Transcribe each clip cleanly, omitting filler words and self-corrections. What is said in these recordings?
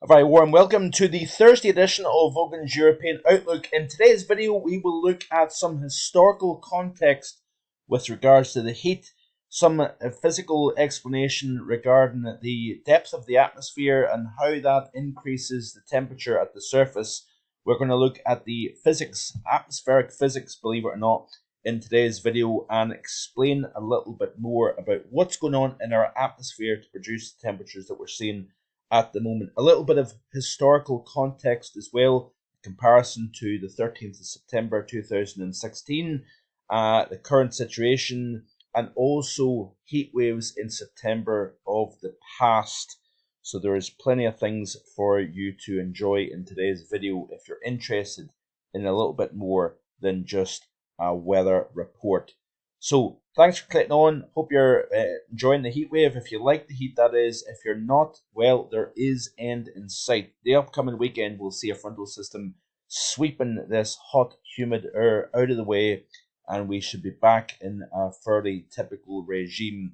A very warm welcome to the Thursday edition of Vogan's European Outlook. In today's video, we will look at some historical context with regards to the heat, some physical explanation regarding the depth of the atmosphere and how that increases the temperature at the surface. We're going to look at the physics, atmospheric physics, believe it or not, in today's video and explain a little bit more about what's going on in our atmosphere to produce the temperatures that we're seeing at the moment. A little bit of historical context as well, comparison to the 13th of September 2016, the current situation, and also heat waves in September of the past. So there is plenty of things for you to enjoy in today's video if you're interested in a little bit more than just a weather report. So thanks for clicking on. Hope you're enjoying the heat wave. If you like the heat, that is. If you're not, well, there is end in sight. The upcoming weekend will see a frontal system sweeping this hot, humid air out of the way, and we should be back in a fairly typical regime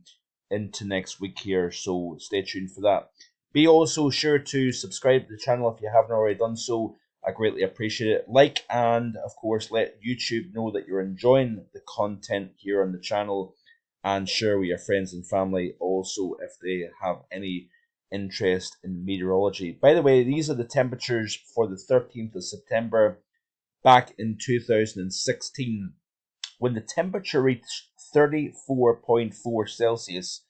into next week here. So stay tuned for that. Be also sure to subscribe to the channel if you haven't already done so. I greatly appreciate it. Like and, of course, let YouTube know that you're enjoying the content here on the channel, and share with your friends and family also if they have any interest in meteorology. By the way, these are the temperatures for the 13th of September back in 2016, when the temperature reached 34.4 Celsius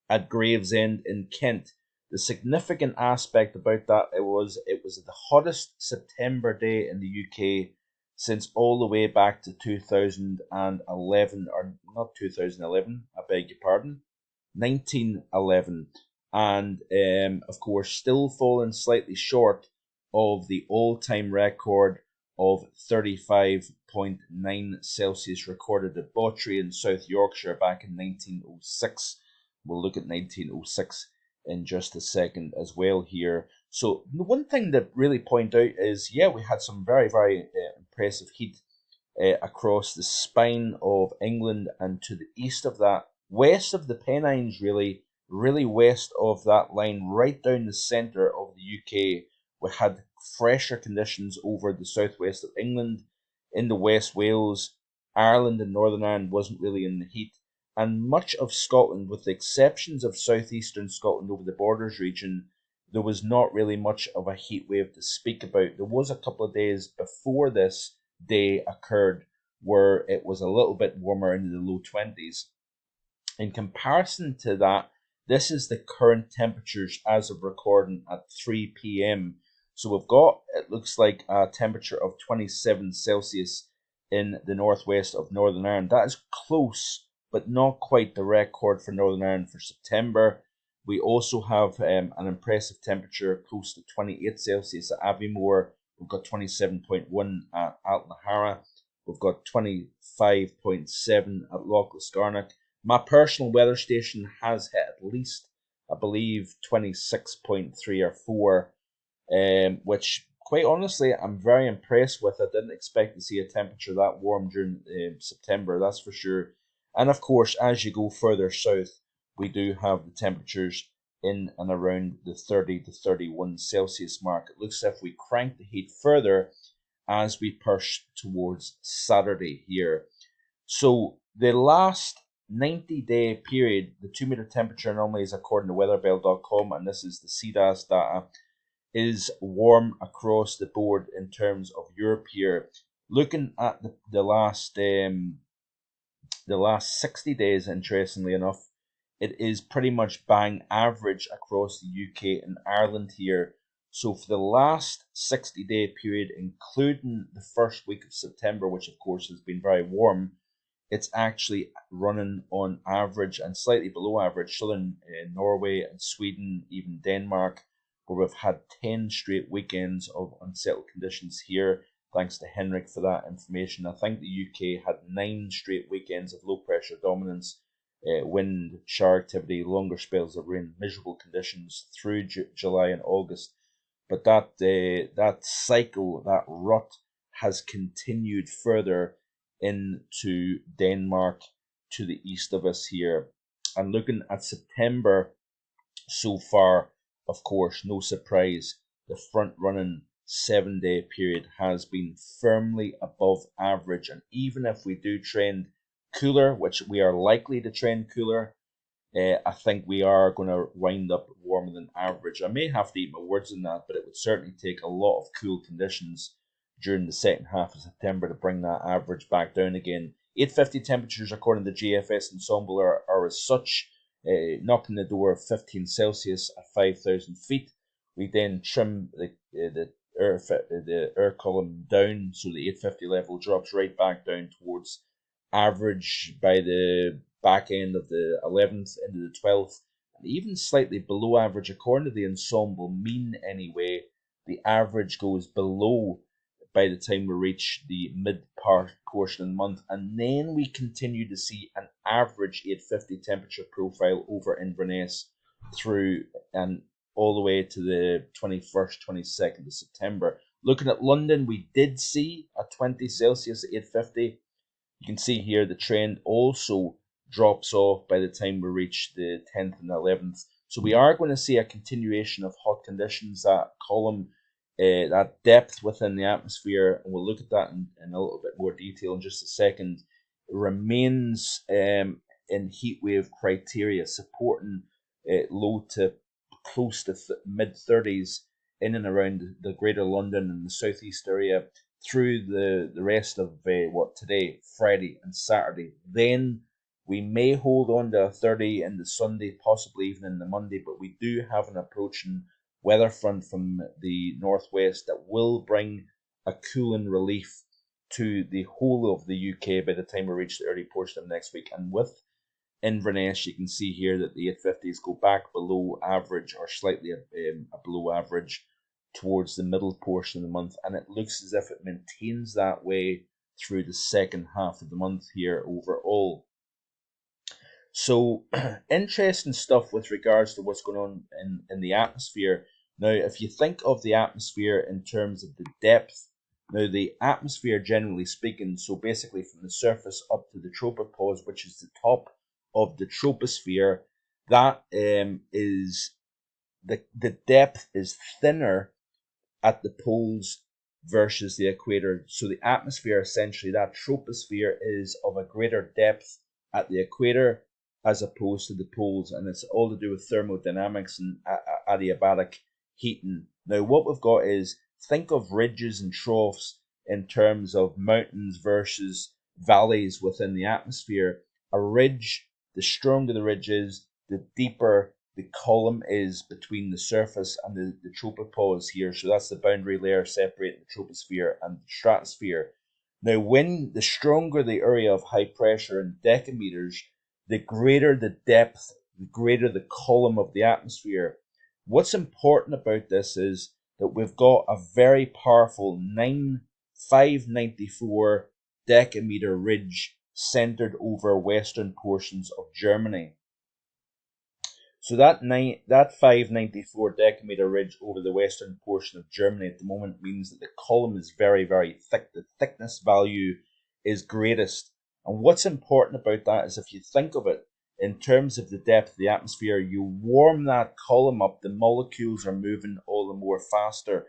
at Gravesend in Kent. The significant aspect about that it was the hottest September day in the UK since all the way back to 2011, or not 2011, I beg your pardon, 1911, and of course still falling slightly short of the all-time record of 35.9 Celsius recorded at Bawtry in South Yorkshire back in 1906. We'll look at 1906 in just a second as well here. So the one thing that really point out is, yeah, we had some very, very impressive heat across the spine of England and to the east of that, west of the Pennines, really west of that line, right down the centre of the UK. We had fresher conditions over the southwest of England, in the West Wales, Ireland and Northern Ireland wasn't really in the heat. And much of Scotland, with the exceptions of southeastern Scotland over the Borders region, there was not really much of a heat wave to speak about. There was a couple of days before this day occurred where it was a little bit warmer into the low 20s. In comparison to that, this is the current temperatures as of recording at 3 p.m. So we've got, it looks like, a temperature of 27 Celsius in the northwest of Northern Ireland. That is close, but not quite the record for Northern Ireland for September. We also have an impressive temperature close to 28 Celsius at Aviemore. We've got 27.1 at Altnahara. We've got 25.7 at Loch Liscarnock. My personal weather station has hit at least, I believe, 26.3 or 4, which, quite honestly, I'm very impressed with. I didn't expect to see a temperature that warm during September, that's for sure. And of course, as you go further south, we do have the temperatures in and around the 30 to 31 Celsius mark. It looks as if we crank the heat further as we push towards Saturday here. So the last 90-day period, the 2-meter temperature anomalies according to weatherbell.com, and this is the CDAS data, is warm across the board in terms of Europe here. Looking at the last 60 days, interestingly enough, it is pretty much bang average across the UK and Ireland here. So for the last 60-day period, including the first week of September, which of course has been very warm, it's actually running on average and slightly below average. Southern Norway and Sweden, even Denmark, where we've had 10 straight weekends of unsettled conditions here. Thanks to Henrik for that information. I think the UK had 9 straight weekends of low pressure dominance, wind, shower activity, longer spells of rain, miserable conditions through July and August. But that cycle, that rut, has continued further into Denmark to the east of us here. And looking at September so far, of course, no surprise, the front-running 7-day period has been firmly above average. And even if we do trend cooler, which we are likely to trend cooler, I think we are going to wind up warmer than average. I may have to eat my words in that, but it would certainly take a lot of cool conditions during the second half of September to bring that average back down again. 850 temperatures, according to the GFS ensemble, are as such, knocking the door of 15 Celsius at 5,000 feet. We then trim the air column down, so the 850 level drops right back down towards average by the back end of the 11th into the 12th, and even slightly below average according to the ensemble mean anyway. The average goes below by the time we reach the mid portion of the month, and then we continue to see an average 850 temperature profile over Inverness through and all the way to the 21st, 22nd of September. Looking at London, we did see a 20 Celsius at 850. You can see here the trend also drops off by the time we reach the 10th and 11th. So we are going to see a continuation of hot conditions. That column, that depth within the atmosphere, and we'll look at that in a little bit more detail in just a second, remains in heat wave criteria, supporting low to close to mid 30s in and around the Greater London and the southeast area through the rest of today, Friday and Saturday. Then we may hold on to a 30 in the Sunday, possibly even in the Monday, but we do have an approaching weather front from the northwest that will bring a cooling relief to the whole of the UK by the time we reach the early portion of next week. And with Inverness, you can see here that the 850s go back below average or slightly below average towards the middle portion of the month, and it looks as if it maintains that way through the second half of the month here overall. So interesting stuff with regards to what's going on in the atmosphere. Now, if you think of the atmosphere in terms of the depth, now the atmosphere, generally speaking, so basically from the surface up to the tropopause, which is the top of the troposphere, that is the depth is thinner at the poles versus the equator. So the atmosphere, essentially, that troposphere, is of a greater depth at the equator as opposed to the poles, and it's all to do with thermodynamics and adiabatic heating. Now, what we've got is, think of ridges and troughs in terms of mountains versus valleys within the atmosphere. A ridge, the stronger the ridge is, the deeper the column is between the surface and the tropopause here. So that's the boundary layer separating the troposphere and the stratosphere. Now, when the stronger the area of high pressure in decameters, the greater the depth, the greater the column of the atmosphere. What's important about this is that we've got a very powerful 594 decameter ridge centered over western portions of Germany. So that 594 decameter ridge over the western portion of Germany at the moment means that the column is very, very thick. The thickness value is greatest. And what's important about that is, if you think of it in terms of the depth of the atmosphere, you warm that column up, the molecules are moving all the more faster.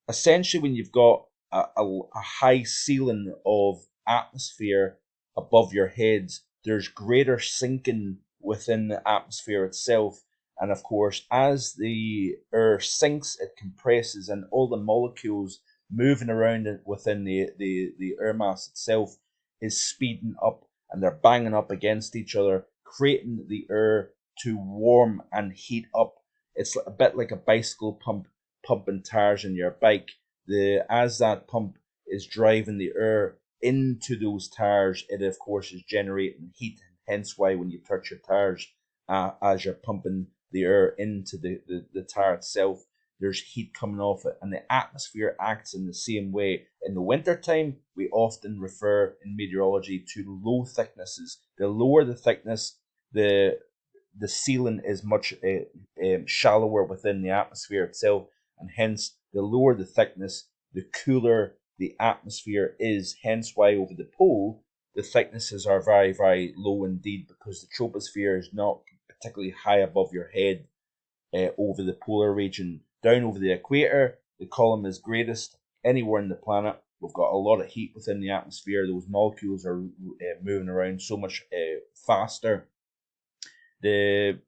Essentially, when you've got a high ceiling of atmosphere above your heads, there's greater sinking within the atmosphere itself. And of course, as the air sinks, it compresses, and all the molecules moving around within the air mass itself is speeding up, and they're banging up against each other, creating the air to warm and heat up. It's a bit like a bicycle pump pumping tires in your bike. As that pump is driving the air into those tires, it of course is generating heat. Hence why when you touch your tires, as you're pumping the air into the tire itself, there's heat coming off it, and the atmosphere acts in the same way. In the wintertime, we often refer in meteorology to low thicknesses. The lower the thickness, the ceiling is much shallower within the atmosphere itself, and hence the lower the thickness, the cooler the atmosphere is. Hence why over the pole, the thicknesses are very, very low indeed, because the troposphere is not particularly high above your head over the polar region. Down over the equator, the column is greatest anywhere on the planet. We've got a lot of heat within the atmosphere. Those molecules are moving around so much faster. The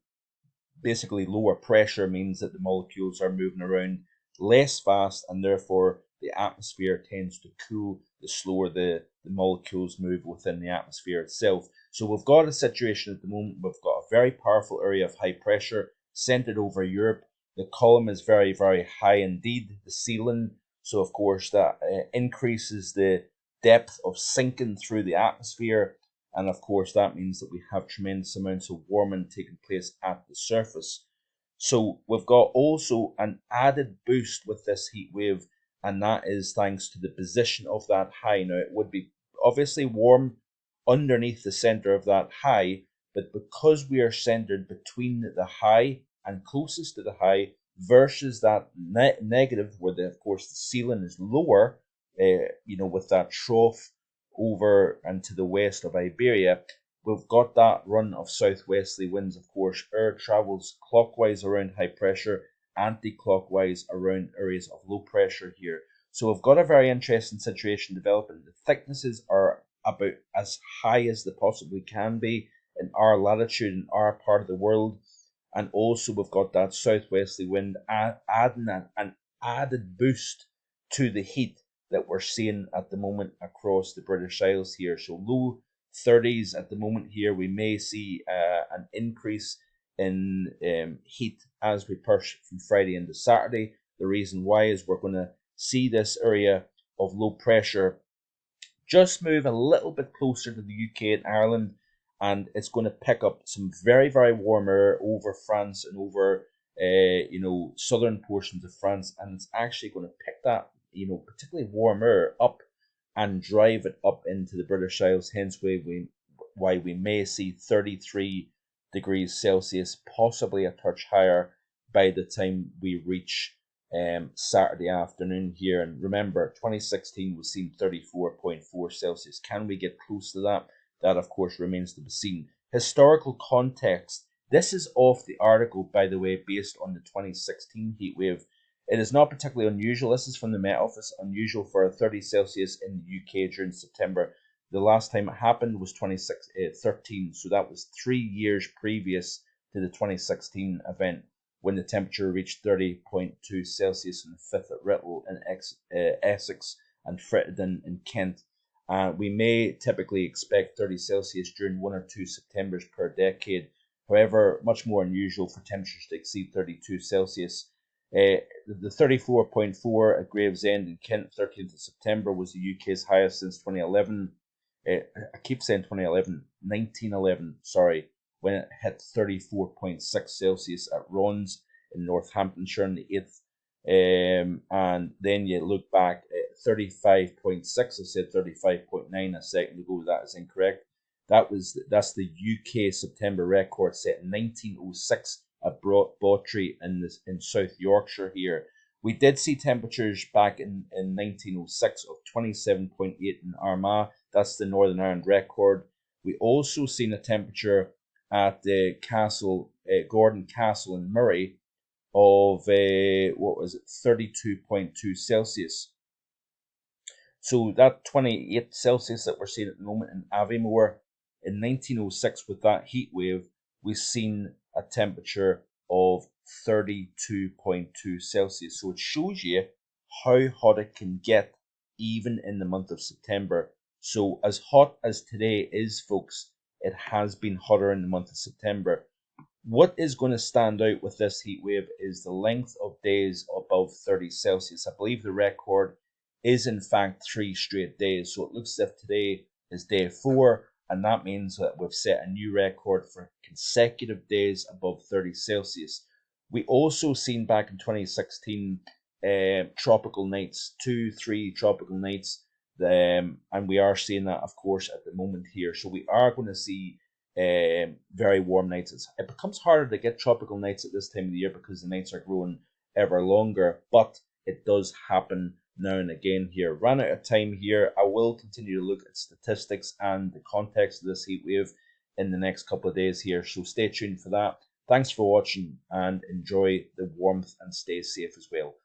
basically lower pressure means that the molecules are moving around less fast, and therefore the atmosphere tends to cool the slower the molecules move within the atmosphere itself. So we've got a situation at the moment, we've got a very powerful area of high pressure centered over Europe. The column is very, very high indeed, the ceiling. So of course that increases the depth of sinking through the atmosphere. And of course, that means that we have tremendous amounts of warming taking place at the surface. So we've got also an added boost with this heat wave, and that is thanks to the position of that high. Now, it would be obviously warm underneath the center of that high, but because we are centered between the high and closest to the high versus that negative, where of course the ceiling is lower, with that trough over and to the west of Iberia, we've got that run of southwesterly winds. Of course, air travels clockwise around high pressure, anti-clockwise around areas of low pressure here. So we've got a very interesting situation developing. The thicknesses are about as high as they possibly can be in our latitude, in our part of the world. And also we've got that southwesterly wind adding an added boost to the heat that we're seeing at the moment across the British Isles here. So low 30s at the moment here. We may see an increase in heat as we push from Friday into Saturday. The reason why is we're going to see this area of low pressure just move a little bit closer to the UK and Ireland, and it's going to pick up some very, very warm air over France and over southern portions of France, and it's actually going to pick that particularly warm air up and drive it up into the British Isles, hence why we may see 33 degrees Celsius, possibly a touch higher by the time we reach Saturday afternoon here. And remember, 2016 was seen 34.4 Celsius. Can we get close to that? That, of course, remains to be seen. Historical context. This is off the article, by the way, based on the 2016 heat wave. It is not particularly unusual. This is from the Met Office. Unusual for 30 Celsius in the UK during September. The last time it happened was 2013, so that was 3 years previous to the 2016 event, when the temperature reached 30.2 Celsius on the 5th at Whittle in Essex and Frittenden in Kent. We may typically expect 30 Celsius during 1 or 2 Septembers per decade. However, much more unusual for temperatures to exceed 32 Celsius. The 34.4 at Gravesend in Kent, 13th of September, was the UK's highest since 2011. I keep saying 2011, 1911, sorry, when it hit 34.6 Celsius at Rons in Northamptonshire on the 8th. And then you look back at 35.6, I said 35.9 a second ago, that is incorrect. That's the UK September record set in 1906 at Bawtry in South Yorkshire here. We did see temperatures back in 1906 of 27.8 in Armagh. That's the Northern Ireland record. We also seen a temperature at the Gordon Castle in Murray of 32.2 Celsius. So that 28 Celsius that we're seeing at the moment in Aviemore, in 1906 with that heat wave, we've seen a temperature of 32.2 Celsius. So it shows you how hot it can get even in the month of September. So as hot as today is, folks, it has been hotter in the month of September. What is going to stand out with this heat wave is the length of days above 30 Celsius. I believe the record is in fact 3 straight days. So it looks as if today is day 4, and that means that we've set a new record for consecutive days above 30 Celsius. We also seen back in 2016 tropical nights, 2-3 tropical nights, and we are seeing that, of course, at the moment here. So we are going to see very warm nights. It becomes harder to get tropical nights at this time of the year because the nights are growing ever longer, but it does happen now and again here. Ran out of time here. I will continue to look at statistics and the context of this heat wave in the next couple of days here, so stay tuned for that. Thanks for watching and enjoy the warmth and stay safe as well.